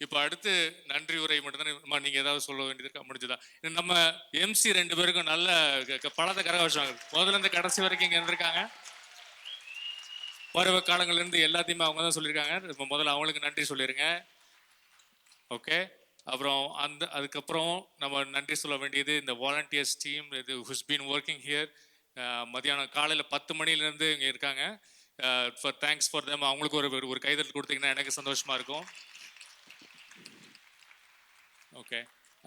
இப்போ அடுத்து நன்றி உரை மட்டும்தானே நீங்க ஏதாவது சொல்ல வேண்டியது இருக்கா? முடிஞ்சதா? நம்ம எம்சி 2 பேருக்கும் நல்ல பலத்தை கரகோஷம். முதல்ல இருந்து கடைசி வரைக்கும் இங்க இருந்திருக்காங்க. பருவ காலங்கள்ல இருந்து எல்லாத்தையுமே அவங்க தான் சொல்லியிருக்காங்க. இப்போ முதல்ல அவங்களுக்கு நன்றி சொல்லிருங்க. ஓகே. அப்புறம் அதுக்கப்புறம் நம்ம நன்றி சொல்ல வேண்டியது இந்த வாலண்டியர்ஸ் டீம் இது ஹுஸ் பீன் ஒர்க்கிங் ஹியர். மதியானம் காலையில் 10 மணிலேருந்து இங்கே இருக்காங்க. For thanks for them. அவங்களுக்கு ஒரு கைதல் கொடுத்தீங்கன்னா எனக்கு சந்தோஷமா இருக்கும். ஓகே.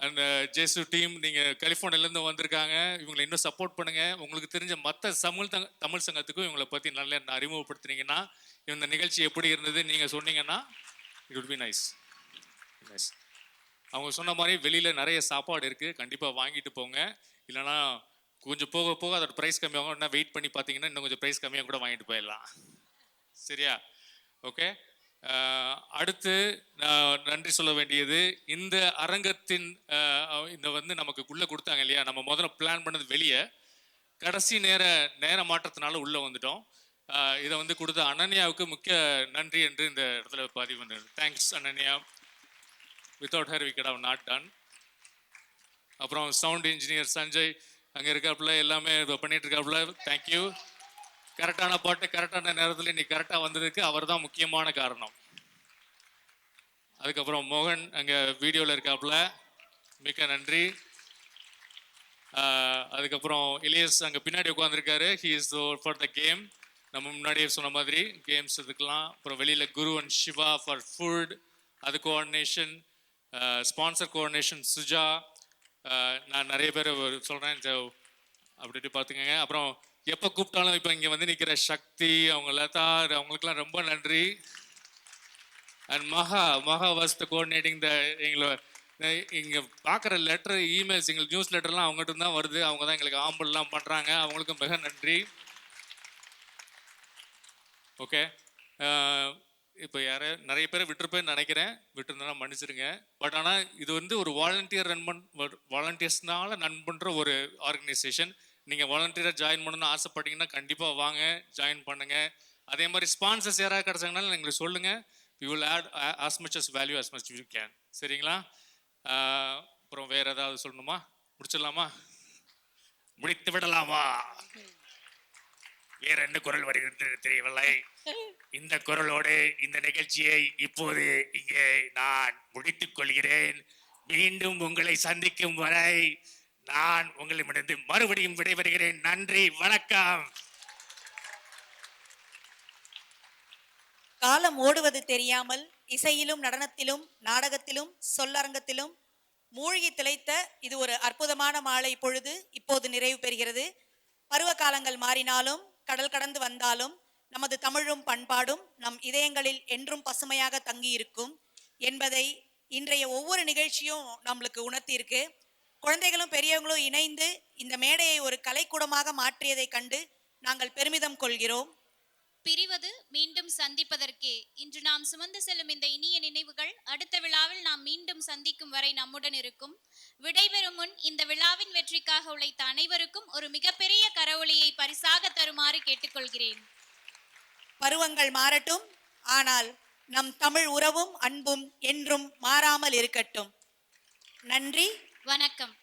அண்ட் ஜேசு டீம் நீங்கள் கலிஃபோர்னியாலேருந்து வந்திருக்காங்க. இவங்களை இன்னும் சப்போர்ட் பண்ணுங்கள். உங்களுக்கு தெரிஞ்ச மற்ற தமிழ் சங்கத்துக்கும் இவங்களை பற்றி நல்லா அறிமுகப்படுத்துனீங்கன்னா இந்த நிகழ்ச்சி எப்படி இருந்தது நீங்கள் சொன்னீங்கன்னா it would be nice. Nice. அவங்க சொன்ன மாதிரி வெளியில் நிறைய சாப்பாடு இருக்குது, கண்டிப்பாக வாங்கிட்டு போங்க. இல்லைனா கொஞ்சம் போக போக அதோட ப்ரைஸ் கம்மியாகும். இன்னும் வெயிட் பண்ணி பார்த்தீங்கன்னா இன்னும் கொஞ்சம் ப்ரைஸ் கம்மியாக கூட வாங்கிட்டு போயிடலாம். சரியா? ஓகே. அடுத்து நான் நன்றி சொல்ல வேண்டியது இந்த அரங்கத்தின் இந்த நமக்கு உள்ளே கொடுத்தாங்க இல்லையா, நம்ம முதல்ல பிளான் பண்ணது வெளியே, கடைசி நேர மாற்றத்தினால உள்ளே வந்துட்டோம். இதை கொடுத்த அனன்யாவுக்கு முக்கிய நன்றி என்று இந்த இடத்துல பதிவு பண்ணது. Thanks Ananya. Without her we could have not done. அப்புறம் சவுண்ட் இன்ஜினியர் சஞ்சய் அங்கே இருக்காப்புல, எல்லாமே பண்ணிட்டு இருக்காப்புல. தேங்க்யூ. கரெக்டான பாட்டு கரெக்டான நேரத்தில் இன்னைக்கு கரெக்டாக வந்ததுக்கு அவர் தான் முக்கியமான காரணம். அதுக்கப்புறம் மோகன் அங்கே வீடியோவில் இருக்காப்புல, மிக்க நன்றி. அதுக்கப்புறம் இலியஸ் அங்கே பின்னாடி உட்காந்துருக்காரு. He is for the game. நம்ம முன்னாடியே சொன்ன மாதிரி கேம்ஸ் இதுக்கெல்லாம். அப்புறம் வெளியில் குரு அண்ட் சிவா ஃபார் ஃபுட், அது கோஆர்டினேஷன், ஸ்பான்சர் கோஆர்டினேஷன் சுஜா. நான் நிறைய பேர் சொல்கிறேன் அப்படி பார்த்துக்கங்க. அப்புறம் எப்போ கூப்பிட்டாலும் இப்போ இங்கே வந்து நிற்கிற சக்தி, அவங்க லதா, அவங்களுக்குலாம் ரொம்ப நன்றி. அண்ட் மகா வாஸ் த கோஆர்டினேட்டிங் எங்களை இங்கே பார்க்குற லெட்டர் இமெயில்ஸ் எங்களுக்கு நியூஸ் லெட்டர்லாம் அவங்ககிட்ட தான் வருது. அவங்க தான் எங்களுக்கு ஆம்பல்லாம் பண்ணுறாங்க. அவங்களுக்கும் மிக நன்றி. ஓகே. இப்போ நிறைய பேரை விட்டுருப்பேன்னு நினைக்கிறேன். விட்டுருந்தா மன்னிச்சிருங்க. பட் ஆனால் இது ஒரு வாலண்டியர்ஸ்னால ரன் பண்ணுற ஒரு ஆர்கனைசேஷன். நீங்கள் வாலண்டியராக ஜாயின் பண்ணணும்னு ஆசைப்பட்டீங்கன்னா கண்டிப்பாக வாங்க, ஜாயின் பண்ணுங்கள். அதே மாதிரி ஸ்பான்சர்ஸ் யாராவது கிடச்சாங்கனாலும் எங்களுக்கு சொல்லுங்கள். We will add as much as value as much you can. சரிங்களா? அப்புறம் வேறு ஏதாவது சொல்லணுமா? முடிச்சிடலாமா? முடித்து விடலாமா? வேற என்ன குரல் வருகிறது தெரியவில்லை. இந்த குரலோடு இந்த நிகழ்ச்சியை இப்போது இங்கே நான் முடித்துக் கொள்கிறேன். மீண்டும் உங்களை சந்திக்கும் வரை நான் உங்களிடமிருந்து மறுபடியும் விடைபெறுகிறேன். நன்றி, வணக்கம். காலம் ஓடுவது தெரியாமல் இசையிலும் நடனத்திலும் நாடகத்திலும் சொல்லரங்கத்திலும் மூழ்கி திளைத்த இது ஒரு அற்புதமான மாலை பொழுது இப்போது நிறைவு பெறுகிறது. பருவ காலங்கள் மாறினாலும் கடல் கடந்து வந்தாலும் நமது தமிழும் பண்பாடும் நம் இதயங்களில் என்றும் பசுமையாக தங்கி இருக்கும் என்பதை இன்றைய ஒவ்வொரு நிகழ்ச்சியும் நம்மளுக்கு உணர்த்தி இருக்கு. குழந்தைகளும் பெரியவங்களும் இணைந்து இந்த மேடையை ஒரு கலைக்கூடமாக மாற்றியதை கண்டு நாங்கள் பெருமிதம் கொள்கிறோம். பிரிவது மீண்டும் சந்திப்பதற்கே. இன்று நாம் சுமந்து செல்லும் இந்த இனிய நினைவுகள் அடுத்த விழாவில் நாம் மீண்டும் சந்திக்கும் வரை நம்முடன் இருக்கும். விடைபெறும் முன் இந்த விழாவின் வெற்றிக்காக உழைத்த அனைவருக்கும் ஒரு மிகப்பெரிய கரவொலியை பரிசாக தருமாறு கேட்டுக்கொள்கிறேன். பருவங்கள் மாறட்டும், ஆனால் நம் தமிழ் உறவும் அன்பும் என்றும் மாறாமல் இருக்கட்டும். நன்றி, வணக்கம்.